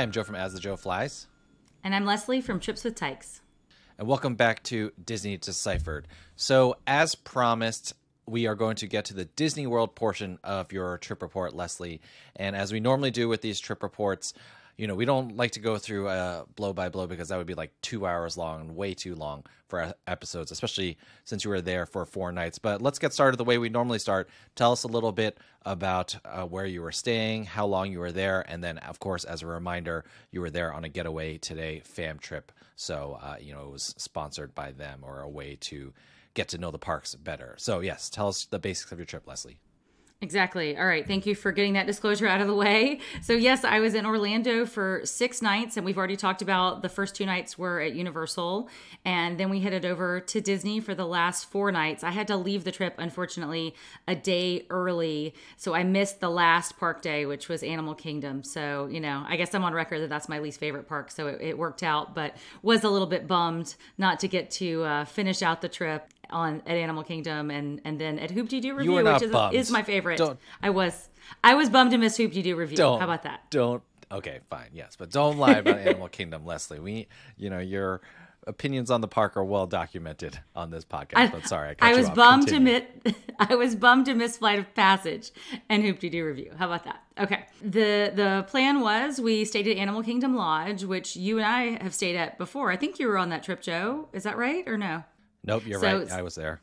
I'm Joe from As the Joe Flies. And I'm Leslie from Trips with Tykes. And welcome back to Disney Deciphered. So, as promised, we are going to get to the Disney World portion of your trip report, Leslie. And as we normally do with these trip reports, we don't like to go through blow by blow because that would be like 2 hours long and way too long for episodes, especially since you were there for 4 nights. But let's get started the way we normally start. Tell us a little bit about where you were staying, how long you were there, and then, of course, as a reminder, you were there on a Getaway Today fam trip. So, it was sponsored by them, or a way to get to know the parks better. So, yes, tell us the basics of your trip, Leslie. Exactly. All right. Thank you for getting that disclosure out of the way. So yes, I was in Orlando for 6 nights, and we've already talked about the first 2 nights were at Universal, and then we headed over to Disney for the last 4 nights. I had to leave the trip, unfortunately, a day early, so I missed the last park day, which was Animal Kingdom. So, I guess I'm on record that that's my least favorite park, so it worked out, but was a little bit bummed not to get to finish out the trip at Animal Kingdom and then at Hoop-Dee-Doo Review, which is my favorite. I was bummed to miss Hoop-Dee-Doo Review. How about that? Okay, fine, yes, but don't lie about Animal Kingdom, Leslie. Your opinions on the park are well documented on this podcast. But sorry, I was bummed to miss Flight of Passage and Hoop-Dee-Doo Review. How about that? Okay. The plan was we stayed at Animal Kingdom Lodge, which you and I have stayed at before. I think you were on that trip, Joe. Is that right or no? Nope, you're right. I was there.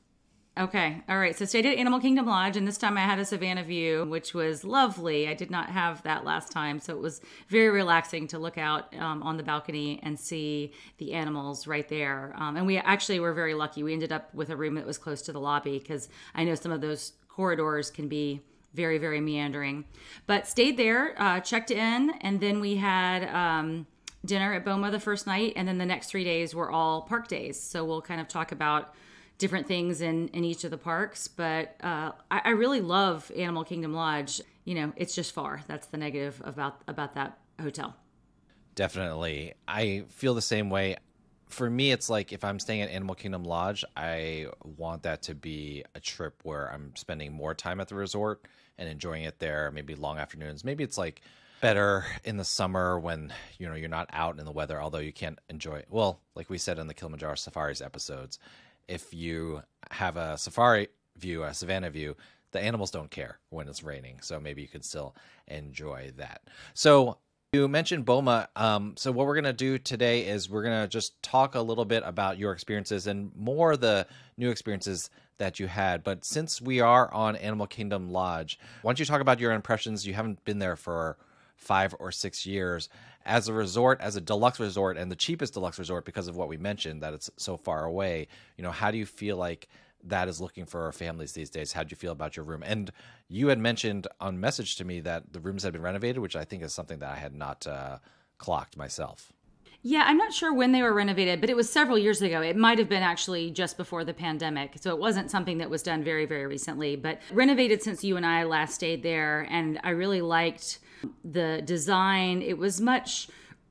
Okay. All right. So stayed at Animal Kingdom Lodge, and this time I had a Savannah view, which was lovely. I did not have that last time, so it was very relaxing to look out on the balcony and see the animals right there. And we actually were very lucky. We ended up with a room that was close to the lobby because I know some of those corridors can be very, very meandering. But stayed there, checked in, and then we had dinner at Boma the first night, and then the next 3 days were all park days. So we'll kind of talk about different things in each of the parks. But I really love Animal Kingdom Lodge. It's just far. That's the negative about that hotel. Definitely. I feel the same way. For me, it's like if I'm staying at Animal Kingdom Lodge, I want that to be a trip where I'm spending more time at the resort and enjoying it there, maybe long afternoons. Maybe it's like better in the summer when you're not out in the weather, although you can't enjoy it. Well, like we said in the Kilimanjaro Safaris episodes, if you have a safari view, a Savannah view, the animals don't care when it's raining, so maybe you can still enjoy that. So you mentioned Boma. So what we're going to do today is we're going to just talk a little bit about your experiences and more the new experiences that you had. But since we are on Animal Kingdom Lodge, why don't you talk about your impressions? You haven't been there for 5 or 6 years as a resort, as a deluxe resort, and the cheapest deluxe resort because of what we mentioned, that it's so far away. How do you feel like that is looking for our families these days? How do you feel about your room? And you had mentioned on message to me that the rooms had been renovated, which I think is something that I had not clocked myself. Yeah, I'm not sure when they were renovated, but it was several years ago. It might have been actually just before the pandemic. So it wasn't something that was done very, very recently, but renovated since you and I last stayed there. And I really liked the design. It was much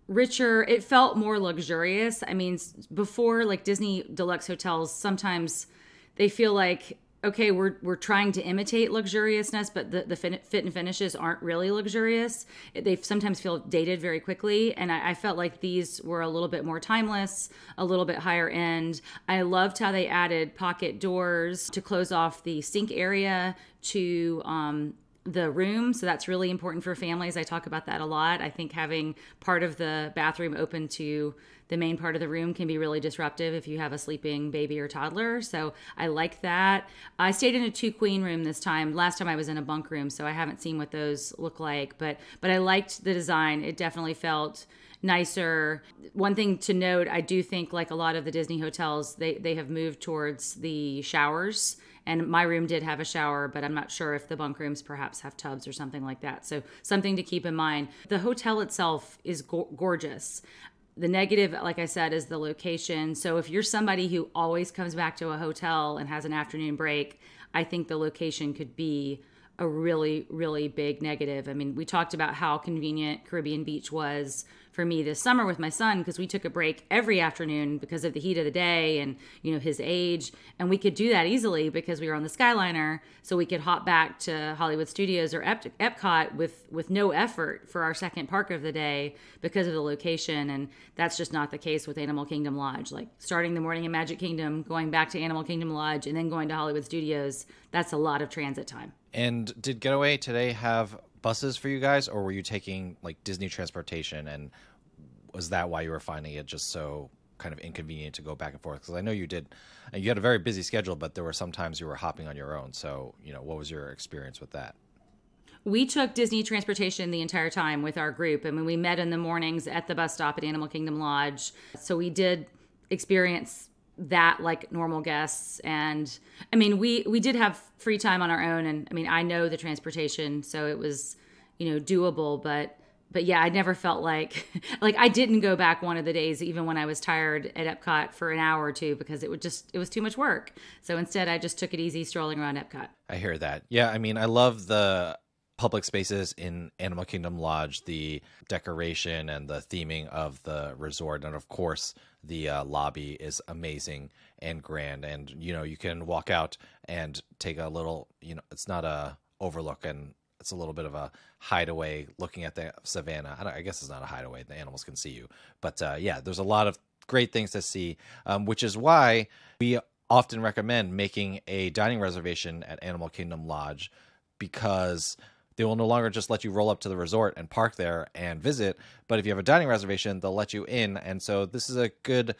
richer. It felt more luxurious. I mean, before, like Disney deluxe hotels, sometimes they feel like, okay, we're trying to imitate luxuriousness, but the fit and finishes aren't really luxurious. They sometimes feel dated very quickly, and I felt like these were a little bit more timeless, a little bit higher end. I loved how they added pocket doors to close off the sink area to the room. So that's really important for families. I talk about that a lot. I think having part of the bathroom open to the main part of the room can be really disruptive if you have a sleeping baby or toddler. So I like that. I stayed in a 2-queen room this time. Last time I was in a bunk room, so I haven't seen what those look like, but I liked the design. It definitely felt nicer. One thing to note, I do think like a lot of the Disney hotels, they have moved towards the showers. And my room did have a shower, but I'm not sure if the bunk rooms perhaps have tubs or something like that. So something to keep in mind. The hotel itself is gorgeous. The negative, like I said, is the location. So if you're somebody who always comes back to a hotel and has an afternoon break, I think the location could be a really, really big negative. I mean, we talked about how convenient Caribbean Beach was for me this summer with my son, because we took a break every afternoon because of the heat of the day and, his age. And we could do that easily because we were on the Skyliner. So we could hop back to Hollywood Studios or Epcot with no effort for our second park of the day because of the location. And that's just not the case with Animal Kingdom Lodge. Like starting the morning in Magic Kingdom, going back to Animal Kingdom Lodge, and then going to Hollywood Studios, that's a lot of transit time. And did Getaway Today have buses for you guys, or were you taking like Disney transportation, and was that why you were finding it just so kind of inconvenient to go back and forth? Because I know you had a very busy schedule, but there were some times you were hopping on your own. So, what was your experience with that? We took Disney transportation the entire time with our group. I mean, we met in the mornings at the bus stop at Animal Kingdom Lodge. So we did experience that like normal guests. And I mean, we did have free time on our own. And I mean, I know the transportation, so it was, doable. But yeah, I never felt like I didn't go back one of the days, even when I was tired at Epcot for an hour or two, because it was too much work. So instead I just took it easy strolling around Epcot. I hear that. Yeah. I mean, I love the public spaces in Animal Kingdom Lodge, the decoration and the theming of the resort. And of course, the lobby is amazing and grand. And, you can walk out and take a little, it's not a overlook, and it's a little bit of a hideaway looking at the savannah. I guess it's not a hideaway. The animals can see you. But yeah, there's a lot of great things to see, which is why we often recommend making a dining reservation at Animal Kingdom Lodge, because they will no longer just let you roll up to the resort and park there and visit, but if you have a dining reservation, they'll let you in. And so this is a good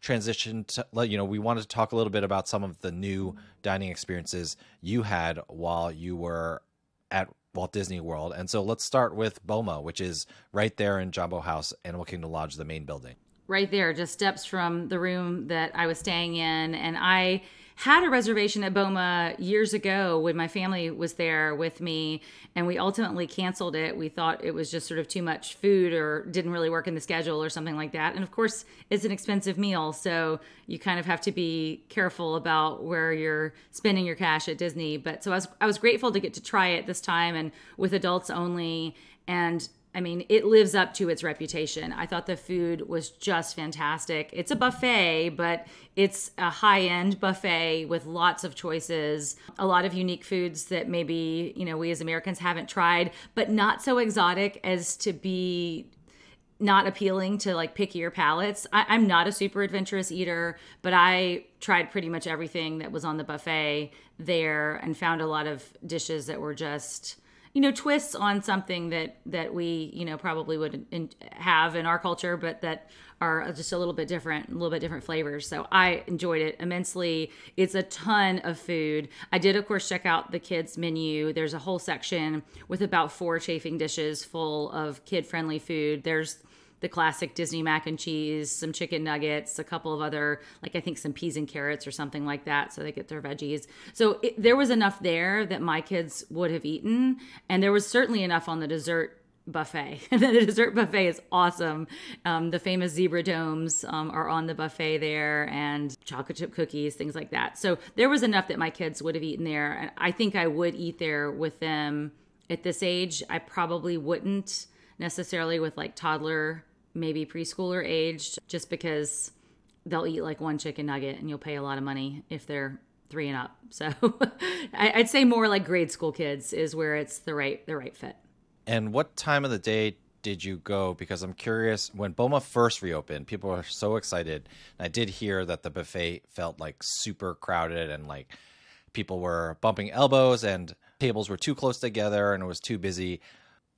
transition to we wanted to talk a little bit about some of the new dining experiences you had while you were at Walt Disney World. And so let's start with Boma, which is right there in Jumbo House, Animal Kingdom Lodge, the main building. Right there, just steps from the room that I was staying in. And I had a reservation at Boma years ago when my family was there with me, and we ultimately canceled it. We thought it was just sort of too much food or didn't really work in the schedule or something like that. And of course, it's an expensive meal, so you kind of have to be careful about where you're spending your cash at Disney. But so I was grateful to get to try it this time and with adults only. And I mean, it lives up to its reputation. I thought the food was just fantastic. It's a buffet, but it's a high-end buffet with lots of choices, a lot of unique foods that maybe, we as Americans haven't tried, but not so exotic as to be not appealing to like pickier palates. I'm not a super adventurous eater, but I tried pretty much everything that was on the buffet there and found a lot of dishes that were just twists on something that we, probably would have in our culture, but that are just a little bit different flavors. So I enjoyed it immensely. It's a ton of food. I did, of course, check out the kids menu. There's a whole section with about 4 chafing dishes full of kid-friendly food. There's the classic Disney mac and cheese, some chicken nuggets, a couple of other, like I think some peas and carrots or something like that, so they get their veggies. So there was enough there that my kids would have eaten, and there was certainly enough on the dessert buffet. And the dessert buffet is awesome. The famous zebra domes are on the buffet there, and chocolate chip cookies, things like that. So there was enough that my kids would have eaten there, and I think I would eat there with them at this age. I probably wouldn't necessarily with like toddler, maybe preschooler aged, just because they'll eat like one chicken nugget and you'll pay a lot of money if they're 3 and up. So I'd say more like grade school kids is where it's the right fit. And what time of the day did you go? Because I'm curious, when Boma first reopened, people were so excited. And I did hear that the buffet felt like super crowded and like people were bumping elbows and tables were too close together and it was too busy.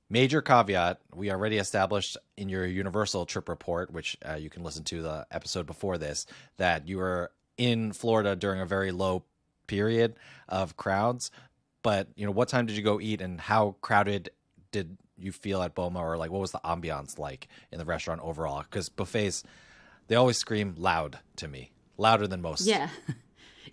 Major caveat, we already established in your Universal trip report, which you can listen to the episode before this, that you were in Florida during a very low period of crowds. But, what time did you go eat and how crowded did you feel at Boma, or like what was the ambiance like in the restaurant overall? Because buffets, they always scream loud to me, louder than most. Yeah.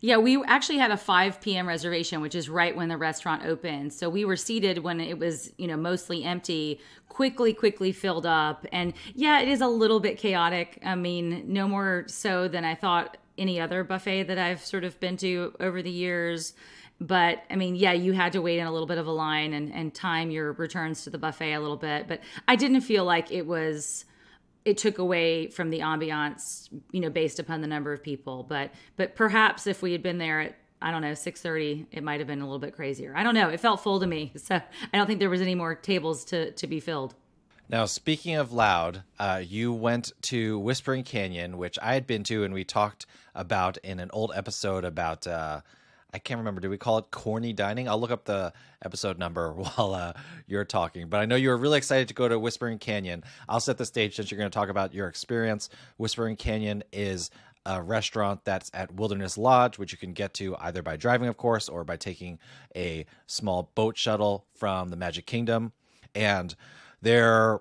Yeah, we actually had a 5 p.m. reservation, which is right when the restaurant opened. So we were seated when it was, mostly empty, quickly filled up. And yeah, it is a little bit chaotic. I mean, no more so than I thought any other buffet that I've sort of been to over the years. But I mean, yeah, you had to wait in a little bit of a line and time your returns to the buffet a little bit. But I didn't feel like it was it took away from the ambiance, based upon the number of people. But perhaps if we had been there at, I don't know, 6:30, it might have been a little bit crazier. I don't know. It felt full to me. So I don't think there was any more tables to be filled. Now, speaking of loud, you went to Whispering Canyon, which I had been to, and we talked about in an old episode about, I can't remember, did we call it corny dining? I'll look up the episode number while you're talking. But I know you were really excited to go to Whispering Canyon. I'll set the stage since you're going to talk about your experience. Whispering Canyon is a restaurant that's at Wilderness Lodge, which you can get to either by driving, of course, or by taking a small boat shuttle from the Magic Kingdom. And their,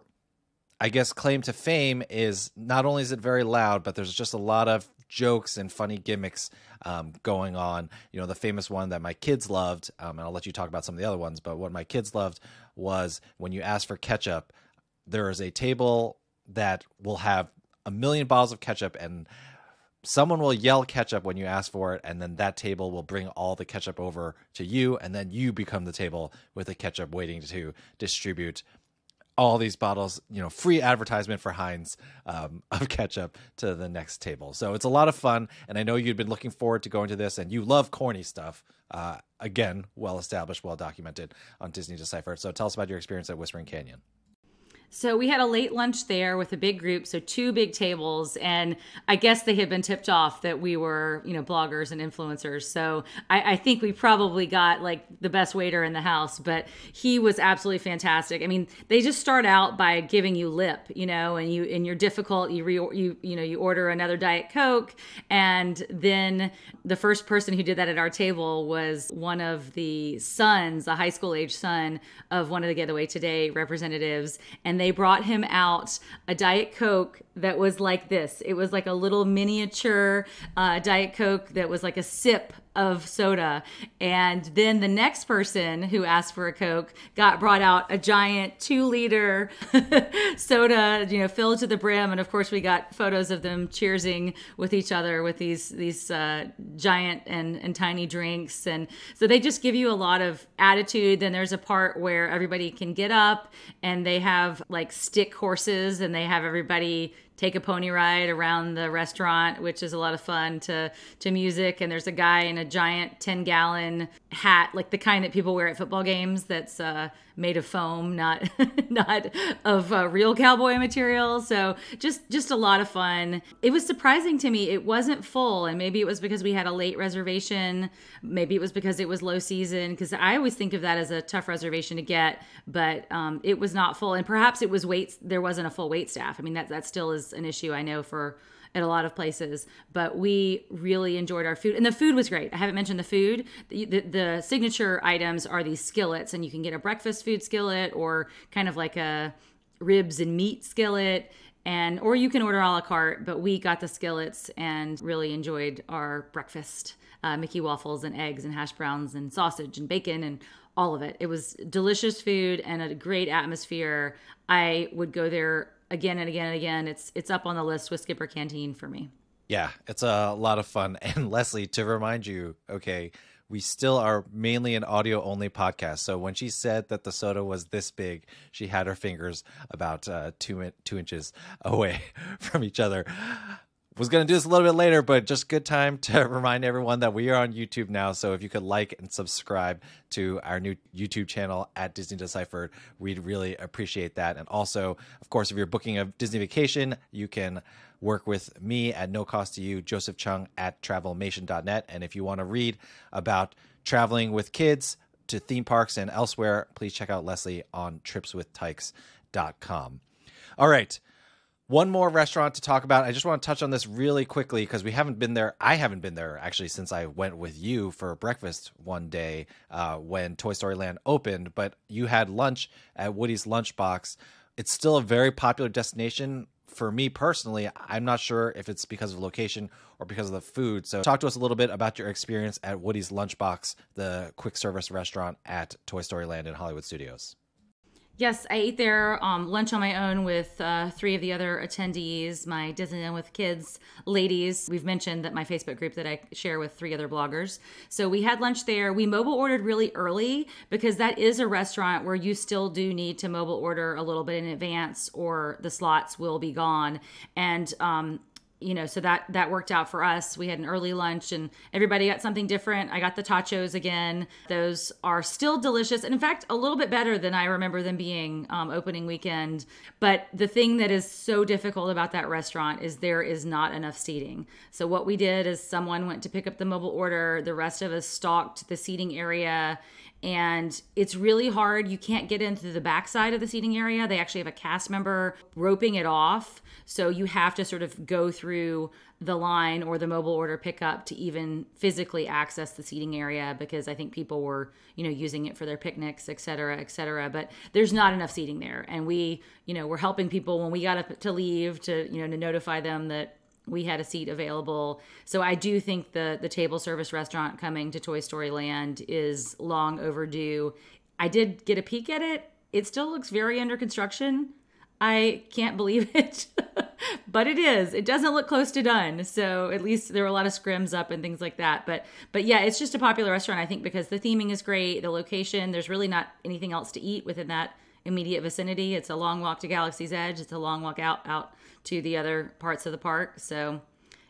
I guess, claim to fame is not only is it very loud, but there's just a lot of jokes and funny gimmicks going on. The famous one that my kids loved, and I'll let you talk about some of the other ones, but what my kids loved was when you ask for ketchup, there is a table that will have 1 million bottles of ketchup, and someone will yell ketchup when you ask for it, and then that table will bring all the ketchup over to you, and then you become the table with the ketchup waiting to distribute all these bottles, free advertisement for Heinz of ketchup to the next table. So it's a lot of fun, and I know you'd been looking forward to going to this, and you love corny stuff. Again, well-established, well-documented on Disney Deciphered. So tell us about your experience at Whispering Canyon. So we had a late lunch there with a big group, so 2 big tables, and I guess they had been tipped off that we were, bloggers and influencers. So I think we probably got like the best waiter in the house, but he was absolutely fantastic. I mean, they just start out by giving you lip, and you're difficult. You order another Diet Coke, and then the first person who did that at our table was one of the sons, a high school age son of one of the Getaway Today representatives, and they brought him out a Diet Coke that was like this. It was like a little miniature Diet Coke that was like a sip of soda. And then the next person who asked for a Coke got brought out a giant 2-liter soda, filled to the brim. And of course we got photos of them cheersing with each other with these giant and tiny drinks. And so they just give you a lot of attitude. Then there's a part where everybody can get up, and they have like stick horses, and they have everybody take a pony ride around the restaurant, which is a lot of fun to music. And there's a guy in a giant 10-gallon hat, like the kind that people wear at football games, that's made of foam, not of real cowboy material. So just a lot of fun. It was surprising to me. It wasn't full, and maybe it was because we had a late reservation. Maybe it was because it was low season, because I always think of that as a tough reservation to get, but it was not full. And perhaps it was there wasn't a full wait staff. I mean, that still is an issue, I know, at a lot of places, but we really enjoyed our food, and the food was great. I haven't mentioned the food. The signature items are these skillets, and you can get a breakfast food skillet or kind of like a ribs and meat skillet, or you can order a la carte, but we got the skillets and really enjoyed our breakfast. Mickey waffles and eggs and hash browns and sausage and bacon and all of it. It was delicious food and a great atmosphere. I would go there again and again and again. It's up on the list with Skipper Canteen for me. Yeah, it's a lot of fun. And Leslie, to remind you, okay, we still are mainly an audio only podcast. So when she said that the soda was this big, she had her fingers about 2 inches away from each other. Was going to do this a little bit later, but just good time to remind everyone that we are on YouTube now. So if you could like and subscribe to our new YouTube channel at Disney Deciphered, we'd really appreciate that. And also, of course, if you're booking a Disney vacation, you can work with me at no cost to you, Joseph Chung at travelmation.net. And if you want to read about traveling with kids to theme parks and elsewhere, please check out Leslie on tripswithtykes.com. All right. One more restaurant to talk about. I just want to touch on this really quickly because we haven't been there. I haven't been there actually since I went with you for breakfast one day when Toy Story Land opened, but you had lunch at Woody's Lunchbox. It's still a very popular destination. For me personally, I'm not sure if it's because of location or because of the food. So talk to us a little bit about your experience at Woody's Lunchbox, the quick service restaurant at Toy Story Land in Hollywood Studios. Yes, I ate there lunch on my own with three of the other attendees, my Disneyland with Kids ladies. We've mentioned that my Facebook group that I share with three other bloggers. So we had lunch there. We mobile ordered really early because that is a restaurant where you still do need to mobile order a little bit in advance or the slots will be gone. And so that worked out for us. We had an early lunch and everybody got something different. I got the tachos again. Those are still delicious. And in fact, a little bit better than I remember them being opening weekend. But the thing that is so difficult about that restaurant is there is not enough seating. So what we did is someone went to pick up the mobile order. The rest of us stalked the seating area. And it's really hard. You can't get into the backside of the seating area. They actually have a cast member roping it off. So you have to sort of go through the line or the mobile order pickup to even physically access the seating area because I think people were, using it for their picnics, et cetera, et cetera. But there's not enough seating there. And we, we're helping people when we got to leave to notify them that we had a seat available. So I do think the table service restaurant coming to Toy Story Land is long overdue. I did get a peek at it. It still looks very under construction. I can't believe it, but it is. It doesn't look close to done. So at least there were a lot of scrims up and things like that. But yeah, it's just a popular restaurant, I think, because the theming is great. The location, there's really not anything else to eat within that immediate vicinity. It's a long walk to Galaxy's Edge. It's a long walk out to the other parts of the park. So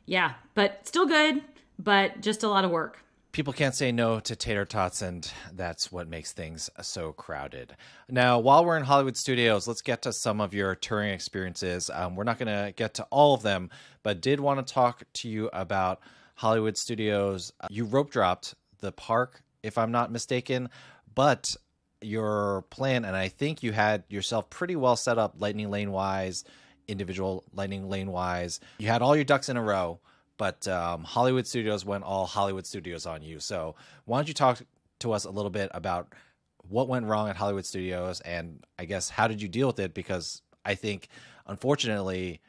yeah, but still good, but just a lot of work. People can't say no to tater tots, and that's what makes things so crowded. Now, while we're in Hollywood Studios, let's get to some of your touring experiences. We're not going to get to all of them, but did want to talk to you about Hollywood Studios. You rope dropped the park, if I'm not mistaken, but your plan, and I think you had yourself pretty well set up lightning lane wise, individual lightning lane wise. You had all your ducks in a row, but Hollywood Studios went all Hollywood Studios on you. So why don't you talk to us a little bit about what went wrong at Hollywood Studios, and I guess how did you deal with it? Because I think, unfortunately,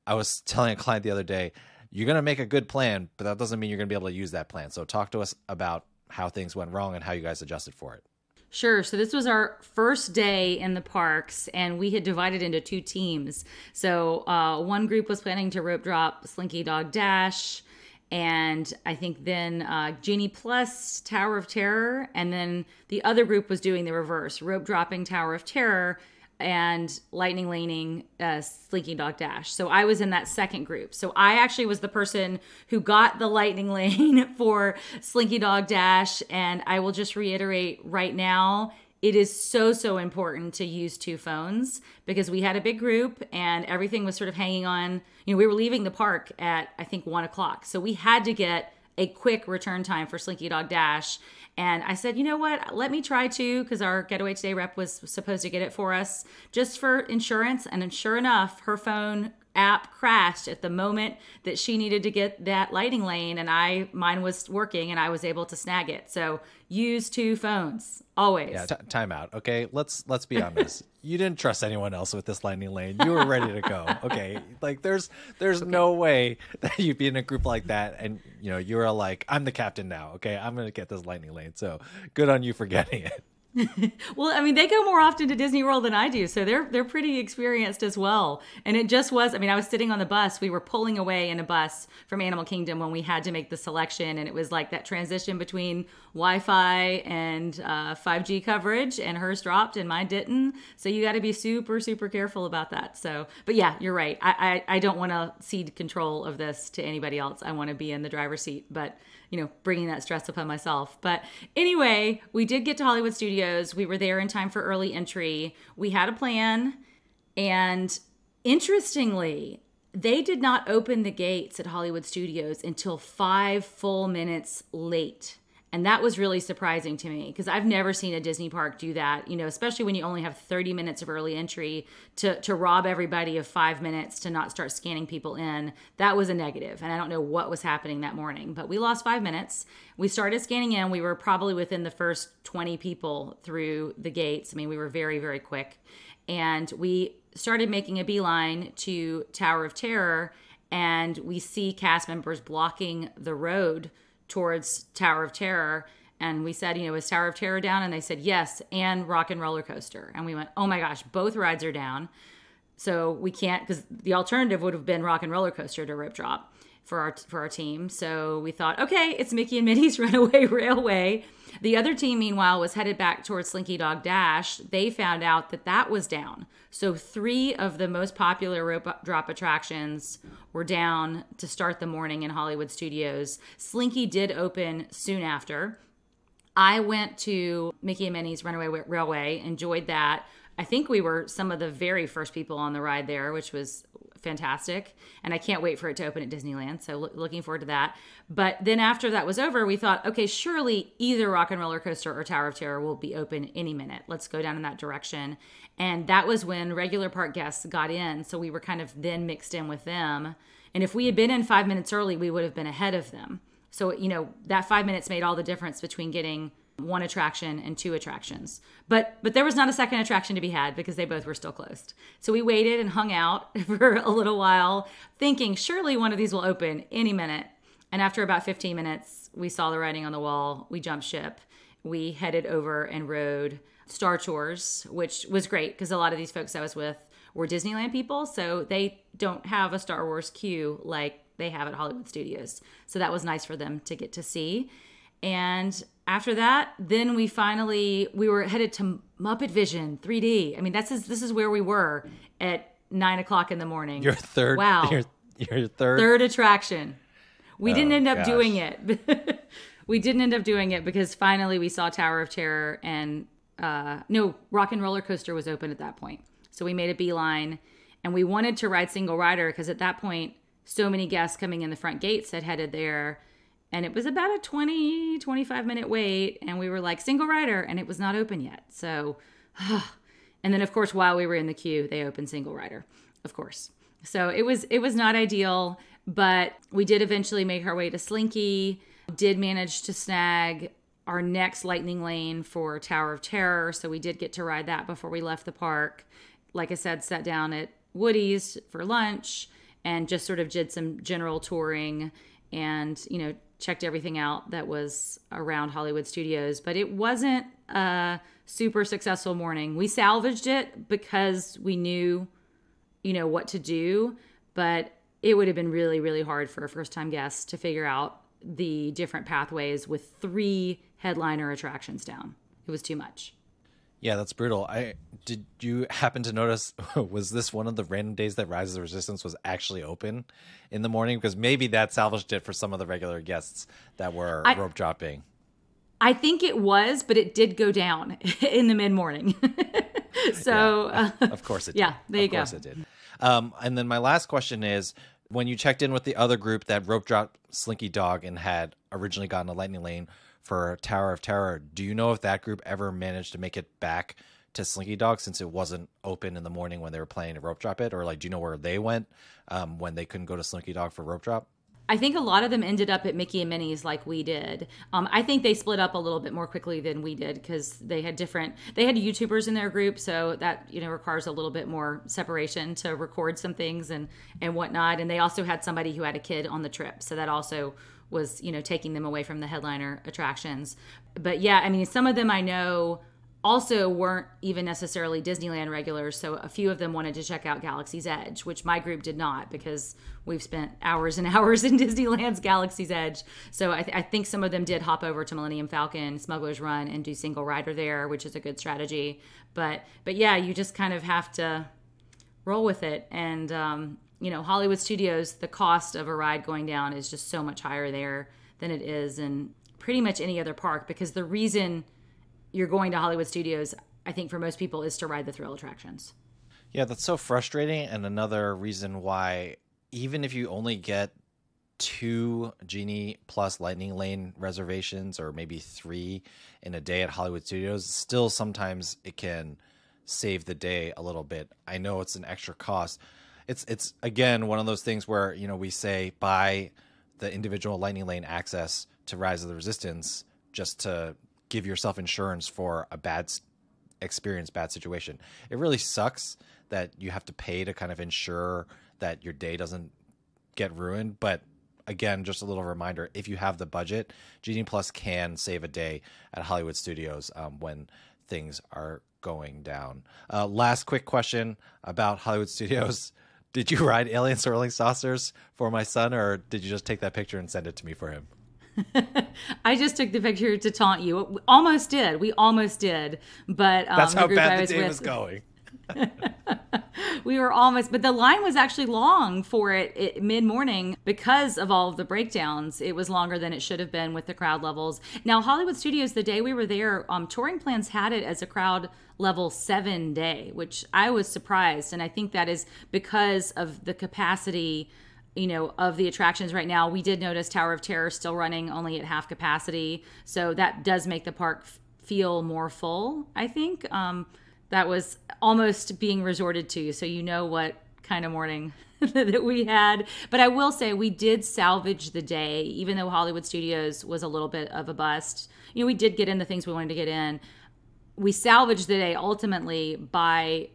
I was telling a client the other day, you're going to make a good plan, but that doesn't mean you're going to be able to use that plan. So talk to us about how things went wrong and how you guys adjusted for it. Sure. So this was our first day in the parks, and we had divided into two teams. So one group was planning to rope drop Slinky Dog Dash, and I think then Genie Plus Tower of Terror, and then the other group was doing the reverse, rope dropping Tower of Terror and lightning laning Slinky Dog Dash. So I was in that second group. So I actually was the person who got the lightning lane for Slinky Dog Dash. And I will just reiterate right now, it is so important to use two phones because we had a big group and everything was sort of hanging on. We were leaving the park at, I think, 1:00. So we had to get a quick return time for Slinky Dog Dash. And I said, you know what, let me try to, because our Getaway Today rep was supposed to get it for us just for insurance. And sure enough, her phone app crashed at the moment that she needed to get that lighting lane, and mine was working and I was able to snag it. So use two phones always. Yeah, time out. Okay, let's be honest. You didn't trust anyone else with this lightning lane. You were ready to go. Okay, like there's okay. No way that you'd be in a group like that and you were like, I'm the captain now. Okay, I'm gonna get this lightning lane. So good on you for getting it. Well, I mean, they go more often to Disney World than I do, so they're pretty experienced as well. And it just was, I was sitting on the bus. We were pulling away in a bus from Animal Kingdom when we had to make the selection, and it was like that transition between Wi-Fi and 5G coverage, and hers dropped and mine didn't. So you got to be super careful about that. So, but yeah, you're right. I don't want to cede control of this to anybody else. I want to be in the driver's seat, but bringing that stress upon myself. But anyway, we did get to Hollywood Studios. We were there in time for early entry. We had a plan. And interestingly, they did not open the gates at Hollywood Studios until 5 full minutes late. And that was really surprising to me because I've never seen a Disney park do that, especially when you only have 30 minutes of early entry to rob everybody of 5 minutes to not start scanning people in. That was a negative. And I don't know what was happening that morning, but we lost 5 minutes. We started scanning in. We were probably within the first 20 people through the gates. We were very quick. And we started making a beeline to Tower of Terror, and we see cast members blocking the road towards Tower of Terror. And we said, is Tower of Terror down? And they said, yes, and Rock and Roller Coaster. And we went, oh my gosh, both rides are down. So we can't, because the alternative would have been Rock and Roller Coaster to rope drop for our team. So we thought, okay, it's Mickey and Minnie's Runaway Railway. The other team, meanwhile, was headed back towards Slinky Dog Dash. They found out that was down. So 3 of the most popular rope drop attractions were down to start the morning in Hollywood Studios. Slinky did open soon after. I went to Mickey and Minnie's Runaway Railway, enjoyed that. I think we were some of the very first people on the ride there, which was fantastic. And I can't wait for it to open at Disneyland. So looking forward to that. But then after that was over, we thought, okay, surely either Rock and Roller Coaster or Tower of Terror will be open any minute. Let's go down in that direction. And that was when regular park guests got in. So we were kind of then mixed in with them. And if we had been in 5 minutes early, we would have been ahead of them. So, that 5 minutes made all the difference between getting 1 attraction and 2 attractions. But there was not a second attraction to be had because they both were still closed. So we waited and hung out for a little while, thinking surely one of these will open any minute. And after about 15 minutes, we saw the writing on the wall. We jumped ship. We headed over and rode Star Tours, which was great because a lot of these folks I was with were Disneyland people. So they don't have a Star Wars queue like they have at Hollywood Studios. So that was nice for them to get to see. And after that, then we were headed to Muppet Vision 3D. I mean, this is where we were at 9 o'clock in the morning. Your third. Wow. Your third attraction. We didn't end up doing it. We didn't end up doing it because finally we saw Tower of Terror and no, Rock and Roller Coaster was open at that point. So we made a beeline and we wanted to ride Single Rider because at that point, so many guests coming in the front gates had headed there. And it was about a 20, 25 minute wait. And we were like, Single Rider. And it was not open yet. So, and then of course, while we were in the queue, they opened Single Rider, of course. So it was not ideal, but we did eventually make our way to Slinky, did manage to snag our next lightning lane for Tower of Terror. So we did get to ride that before we left the park. Like I said, sat down at Woody's for lunch and just sort of did some general touring and, checked everything out that was around Hollywood Studios. But it wasn't a super successful morning. We salvaged it because we knew, what to do. But it would have been really, really hard for a first-time guest to figure out the different pathways with 3 headliner attractions down. It was too much. Yeah, that's brutal. Did you happen to notice, was this one of the random days that Rise of the Resistance was actually open in the morning? Because maybe that salvaged it for some of the regular guests that were rope dropping. I think it was, but it did go down in the mid-morning. So, yeah, of course it did. Yeah, there you go. Of course it did. And then my last question is, when you checked in with the other group that rope dropped Slinky Dog and had originally gotten a lightning lane for Tower of Terror, do you know if that group ever managed to make it back to Slinky Dog since it wasn't open in the morning when they were planning to rope drop it? Or do you know where they went when they couldn't go to Slinky Dog for rope drop? I think a lot of them ended up at Mickey and Minnie's like we did. I think they split up a little bit more quickly than we did because they had YouTubers in their group. So that, requires a little bit more separation to record some things and whatnot. And they also had somebody who had a kid on the trip. So that also was, taking them away from the headliner attractions. But yeah, some of them I know also weren't even necessarily Disneyland regulars. So a few of them wanted to check out Galaxy's Edge, which my group did not because we've spent hours and hours in Disneyland's Galaxy's Edge. So I think some of them did hop over to Millennium Falcon, Smuggler's Run, and do Single Rider there, which is a good strategy. But yeah, you just kind of have to roll with it. And, Hollywood Studios, the cost of a ride going down is just so much higher there than it is in pretty much any other park because the reason you're going to Hollywood Studios, I think for most people, is to ride the thrill attractions. Yeah, that's so frustrating. And another reason why, even if you only get 2 Genie plus Lightning Lane reservations or maybe 3 in a day at Hollywood Studios, still sometimes it can save the day a little bit. I know it's an extra cost. It's again, one of those things where, we say buy the individual Lightning Lane access to Rise of the Resistance just to give yourself insurance for a bad experience, bad situation. It really sucks that you have to pay to kind of ensure that your day doesn't get ruined. But again, just a little reminder, if you have the budget, Genie Plus can save a day at Hollywood Studios when things are going down. Last quick question about Hollywood Studios. Did you ride Alien Swirling Saucers for my son, or did you just take that picture and send it to me for him? I just took the picture to taunt you. We almost did. But that's how bad the day was going. We were almost, but the line was actually long for it mid-morning because of all of the breakdowns. It was longer than it should have been with the crowd levels. Now, Hollywood Studios, the day we were there, touring plans had it as a crowd level 7 day, which I was surprised. And I think that is because of the capacity, of the attractions right now. We did notice Tower of Terror still running only at half capacity. So that does make the park feel more full, I think. That was almost being resorted to. So what kind of morning that we had. But I will say we did salvage the day, even though Hollywood Studios was a little bit of a bust. We did get in the things we wanted to get in. We salvaged the day ultimately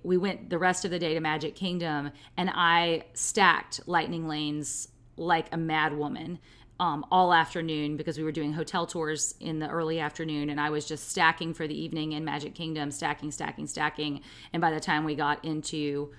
we went the rest of the day to Magic Kingdom, and I stacked lightning lanes like a mad woman all afternoon because we were doing hotel tours in the early afternoon, and I was just stacking for the evening in Magic Kingdom, stacking. And by the time we got into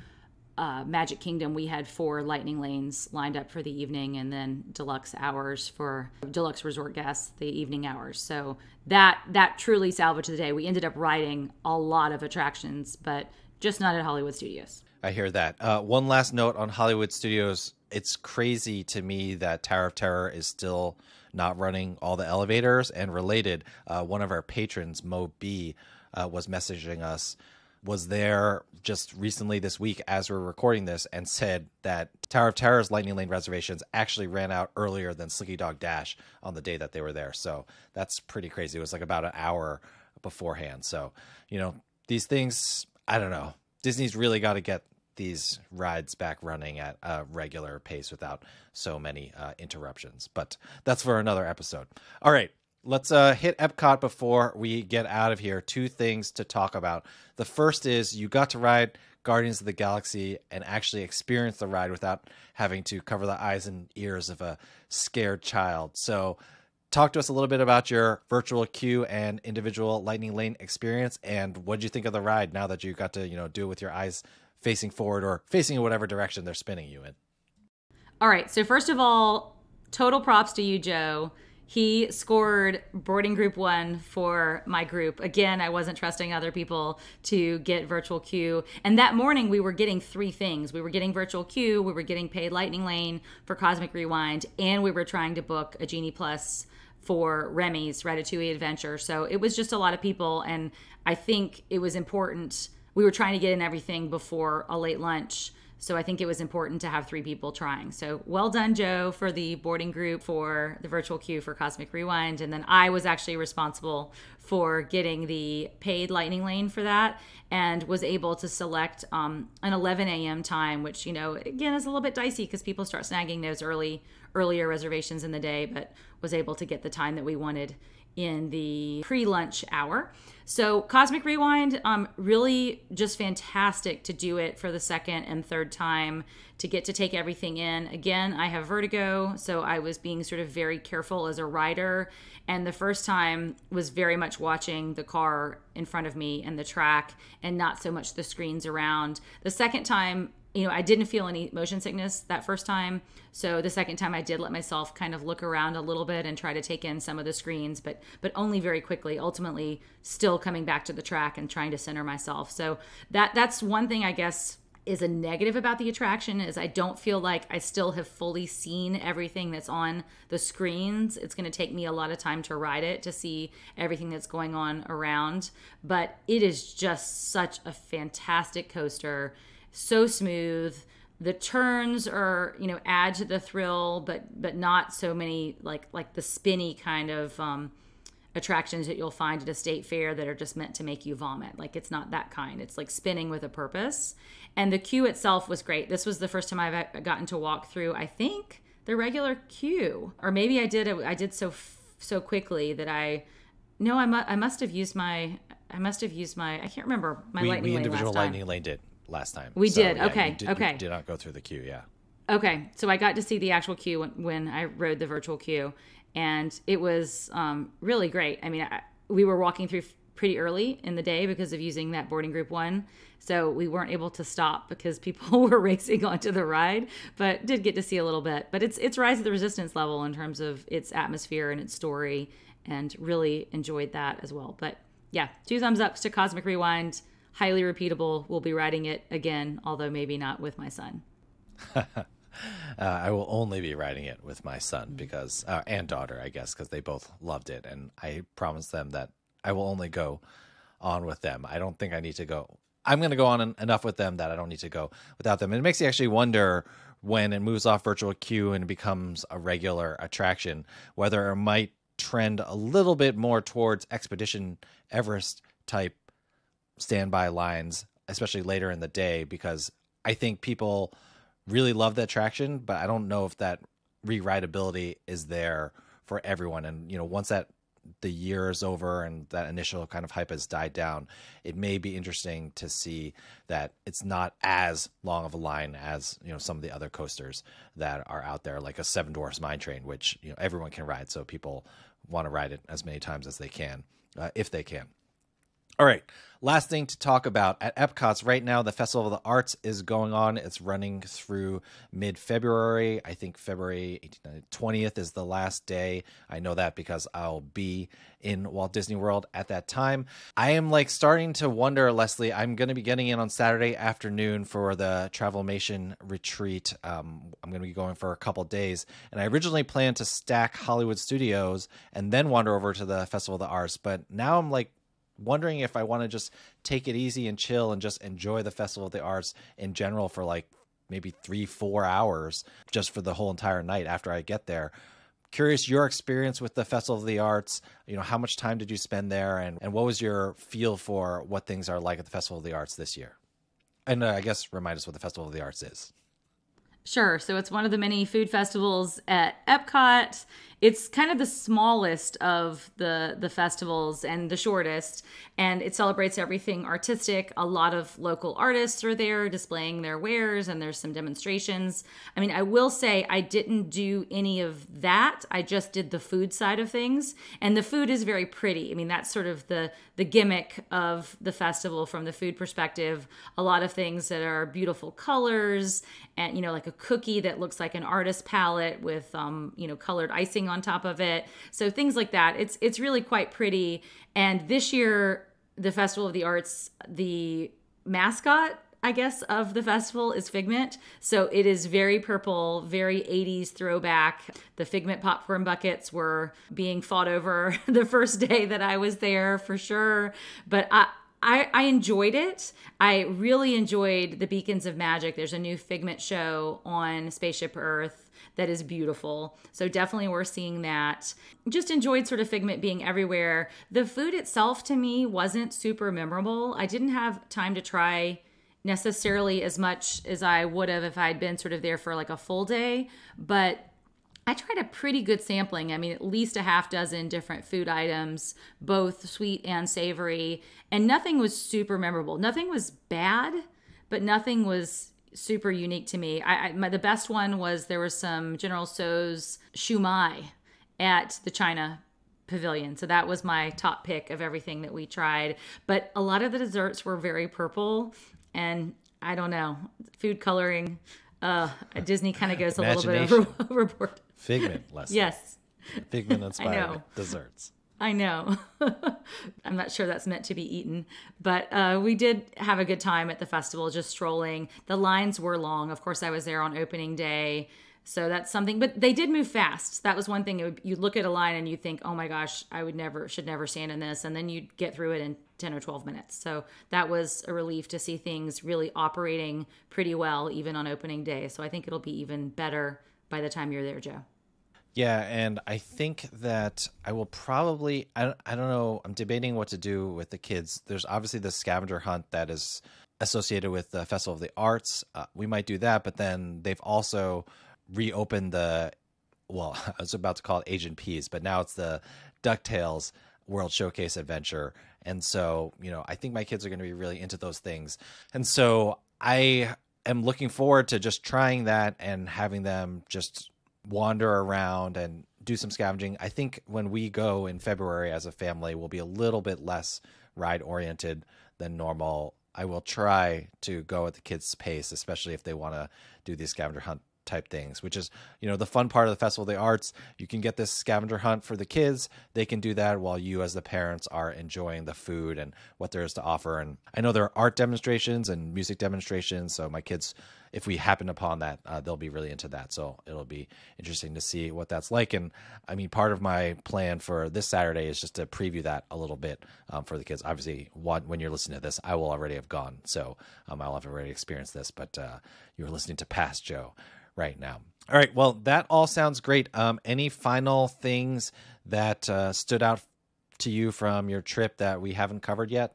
Magic Kingdom, we had 4 lightning lanes lined up for the evening, and then deluxe hours for deluxe resort guests, the evening hours. So that truly salvaged the day. We ended up riding a lot of attractions, but just not at Hollywood Studios. I hear that. One last note on Hollywood Studios. It's crazy to me that Tower of Terror is still not running all the elevators. And related, one of our patrons, Mo B, was messaging us, was there just recently this week as we're recording this, and said that Tower of Terror's Lightning Lane reservations actually ran out earlier than Slinky Dog Dash on the day that they were there. So that's pretty crazy. It was like about an hour beforehand. So, these things, I don't know. Disney's really got to get these rides back running at a regular pace without so many interruptions. But that's for another episode. All right. Let's hit Epcot before we get out of here. 2 things to talk about. The first is you got to ride Guardians of the Galaxy and actually experience the ride without having to cover the eyes and ears of a scared child. So talk to us a little bit about your virtual queue and individual Lightning Lane experience, and what did you think of the ride now that you got to do it with your eyes facing forward or facing in whatever direction they're spinning you in? All right. So first of all, total props to you, Joe. He scored boarding group 1 for my group. Again, I wasn't trusting other people to get virtual queue. And that morning we were getting 3 things. We were getting virtual queue, we were getting paid Lightning Lane for Cosmic Rewind, and we were trying to book a Genie Plus for Remy's Ratatouille Adventure. So it was just a lot of people. And I think it was important. We were trying to get in everything before a late lunch. So I think it was important to have 3 people trying. So well done, Joe, for the boarding group for the virtual queue for Cosmic Rewind. And then I was actually responsible for getting the paid Lightning Lane for that, and was able to select an 11 a.m. time, which, again, is a little bit dicey because people start snagging those earlier reservations in the day, but was able to get the time that we wanted in the pre-lunch hour. So Cosmic Rewind, really just fantastic to do it for the second and third time, to get to take everything in. Again, I have vertigo, so I was being sort of very careful as a rider. And the first time was very much watching the car in front of me and the track, and not so much the screens around. The second time, I didn't feel any motion sickness that first time. So the second time I did let myself kind of look around a little bit and try to take in some of the screens, but only very quickly, ultimately still coming back to the track and trying to center myself. So that's one thing I guess is a negative about the attraction, is I don't feel like I still have fully seen everything that's on the screens. It's going to take me a lot of time to ride it to see everything that's going on around, but it is just such a fantastic coaster. So smooth. The turns are, add to the thrill, but not so many like the spinny kind of attractions that you'll find at a state fair that are just meant to make you vomit. Like, it's not that kind. It's like spinning with a purpose. And the queue itself was great. This was the first time I've gotten to walk through, I think, the regular queue, or maybe I did so quickly that I must have used my I can't remember my lightning lane individual last time. lightning lane did last time. We did. Okay. You okay. did not go through the queue. Yeah. Okay, so I got to see the actual queue when I rode the virtual queue, and it was really great. I mean, we were walking through pretty early in the day because of using that boarding group one, so we weren't able to stop because people were racing onto the ride, but did get to see a little bit. But it's Rise of the Resistance level in terms of its atmosphere and its story, and really enjoyed that as well. But yeah, 2 thumbs ups to Cosmic Rewind. Highly repeatable. We'll be riding it again, although maybe not with my son. I will only be riding it with my son because, and daughter, I guess, because they both loved it. And I promised them that I will only go on with them. I don't think I need to go. I'm going to go on enough with them that I don't need to go without them. And it makes you actually wonder when it moves off virtual queue and becomes a regular attraction, whether it might trend a little bit more towards Expedition Everest type standby lines, especially later in the day, because I think people really love the attraction, but I don't know if that re-rideability is there for everyone. And, once the year is over and that initial kind of hype has died down, it may be interesting to see that it's not as long of a line as, some of the other coasters that are out there, like a Seven Dwarfs Mine Train, which, everyone can ride. So people want to ride it as many times as they can, if they can. All right, last thing to talk about. At Epcot's right now, the Festival of the Arts is going on. It's running through mid-February. I think February 20th is the last day. I know that because I'll be in Walt Disney World at that time. I am starting to wonder, Leslie, I'm going to be getting in on Saturday afternoon for the Travelmation retreat. I'm going to be going for a couple days. And I originally planned to stack Hollywood Studios and then wander over to the Festival of the Arts. But now I'm wondering if I want to just take it easy and chill and just enjoy the Festival of the Arts in general for maybe 3-4 hours just for the whole entire night after I get there. Curious your experience with the Festival of the Arts. How much time did you spend there, and what was your feel for what things are like at the Festival of the Arts this year? And I guess remind us what the Festival of the Arts is. Sure. So it's one of the many food festivals at Epcot. It's kind of the smallest of the festivals and the shortest, and it celebrates everything artistic. A lot of local artists are there displaying their wares, and there's some demonstrations. I mean, I will say I didn't do any of that. I just did the food side of things, and the food is very pretty. I mean, that's sort of the gimmick of the festival from the food perspective. A lot of things that are beautiful colors, and like a cookie that looks like an artist palette with colored icing on top of it. So things like that. It's really quite pretty. And this year, the Festival of the Arts, the mascot, I guess, of the festival is Figment. So it is very purple, very 80s throwback. The Figment popcorn buckets were being fought over the first day that I was there for sure. But I enjoyed it. I really enjoyed the Beacons of Magic. There's a new Figment show on Spaceship Earth that is beautiful. So definitely worth seeing that. Just enjoyed sort of Figment being everywhere. The food itself to me wasn't super memorable. I didn't have time to try necessarily as much as I would have if I had been sort of there for a full day, but I tried a pretty good sampling. I mean, at least a half dozen different food items, both sweet and savory, and nothing was super memorable. Nothing was bad, but nothing was super unique to me. The best one was there was some General Tso's shumai at the China Pavilion. So that was my top pick of everything that we tried. But a lot of the desserts were very purple, and I don't know, food coloring. Disney kind of goes a little bit overboard. Figment, Leslie. Yes. Figment inspired desserts. I know. I'm not sure that's meant to be eaten, but we did have a good time at the festival, just strolling. The lines were long. Of course, I was there on opening day, so that's something. But they did move fast. That was one thing. You look at a line and you think, "Oh my gosh, I should never stand in this," and then you'd get through it in 10 or 12 minutes. So that was a relief to see things really operating pretty well, even on opening day. So I think it'll be even better by the time you're there, Joe. Yeah, and I think that I will probably, I don't know, I'm debating what to do with the kids. There's obviously the scavenger hunt that is associated with the Festival of the Arts. We might do that, but then they've also reopened I was about to call it Agent Peas, but now it's the DuckTales World Showcase Adventure. And so, I think my kids are going to be really into those things. And so I am looking forward to just trying that and having them just wander around and do some scavenging. I think when we go in February as a family, we'll be a little bit less ride oriented than normal. I will try to go at the kids' pace, especially if they want to do these scavenger hunt type things, which is, the fun part of the Festival of the Arts. You can get this scavenger hunt for the kids. They can do that while you as the parents are enjoying the food and what there is to offer. And I know there are art demonstrations and music demonstrations. So my kids, if we happen upon that, they'll be really into that. So it'll be interesting to see what that's like. And I mean, part of my plan for this Saturday is just to preview that a little bit for the kids. Obviously, when you're listening to this, I will already have gone. So I'll have already experienced this, but you're listening to Past Joe right now. All right. Well, that all sounds great. Any final things that stood out to you from your trip that we haven't covered yet?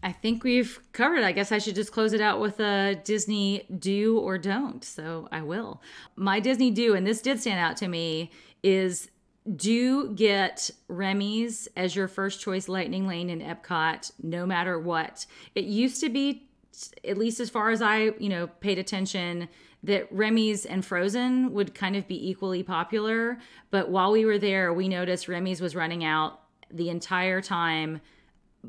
I think we've covered. I guess I should just close it out with a Disney do or don't. So I will. My Disney do, and this did stand out to me, is do get Remy's as your first choice Lightning Lane in Epcot, no matter what. It used to be, at least as far as I, paid attention, that Remy's and Frozen would kind of be equally popular. But while we were there, we noticed Remy's was running out the entire time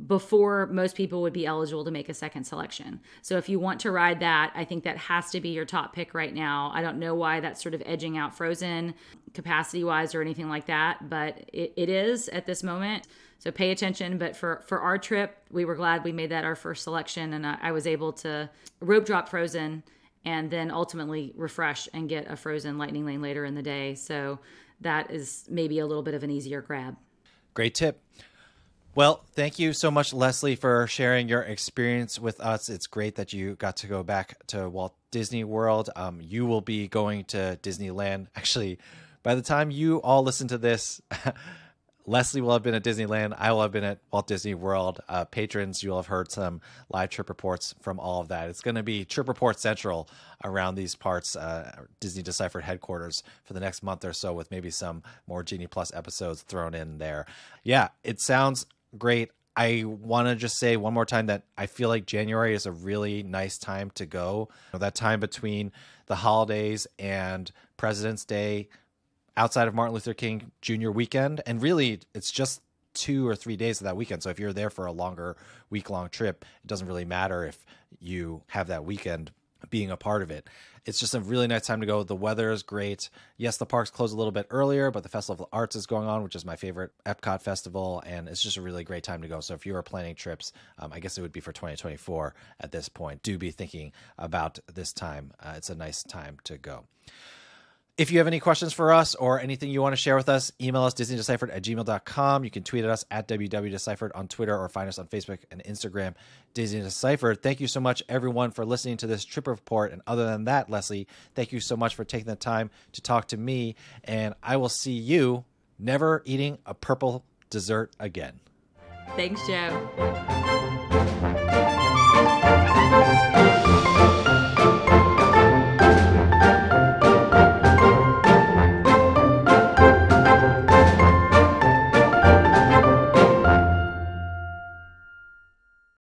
before most people would be eligible to make a second selection. So if you want to ride that, I think that has to be your top pick right now. I don't know why that's sort of edging out Frozen capacity-wise or anything like that, but it is at this moment. So pay attention. But for our trip, we were glad we made that our first selection, and I was able to rope drop Frozen and then ultimately refresh and get a Frozen Lightning Lane later in the day. So that is maybe a little bit of an easier grab. Great tip. Well, thank you so much, Leslie, for sharing your experience with us. It's great that you got to go back to Walt Disney World. You will be going to Disneyland. Actually, by the time you all listen to this, Leslie will have been at Disneyland. I will have been at Walt Disney World. Patrons, you'll have heard some live trip reports from all of that. It's going to be Trip Report Central around these parts, Disney Deciphered headquarters for the next month or so, with maybe some more Genie Plus episodes thrown in there. Yeah, it sounds great. I want to just say one more time that I feel like January is a really nice time to go. That time between the holidays and President's Day, outside of Martin Luther King Jr. weekend. And really, it's just 2 or 3 days of that weekend. So if you're there for a longer week-long trip, it doesn't really matter if you have that weekend being a part of it. It's just a really nice time to go. The weather is great. Yes, the parks close a little bit earlier, but the Festival of the Arts is going on, which is my favorite Epcot festival, and it's just a really great time to go. So if you are planning trips, I guess it would be for 2024 at this point, do be thinking about this time. It's a nice time to go. If you have any questions for us or anything you want to share with us, email us disneydeciphered@gmail.com. You can tweet at us at WWDeciphered on Twitter, or find us on Facebook and Instagram, Disney Deciphered. Thank you so much, everyone, for listening to this trip report. And other than that, Leslie, thank you so much for taking the time to talk to me. And I will see you never eating a purple dessert again. Thanks, Joe.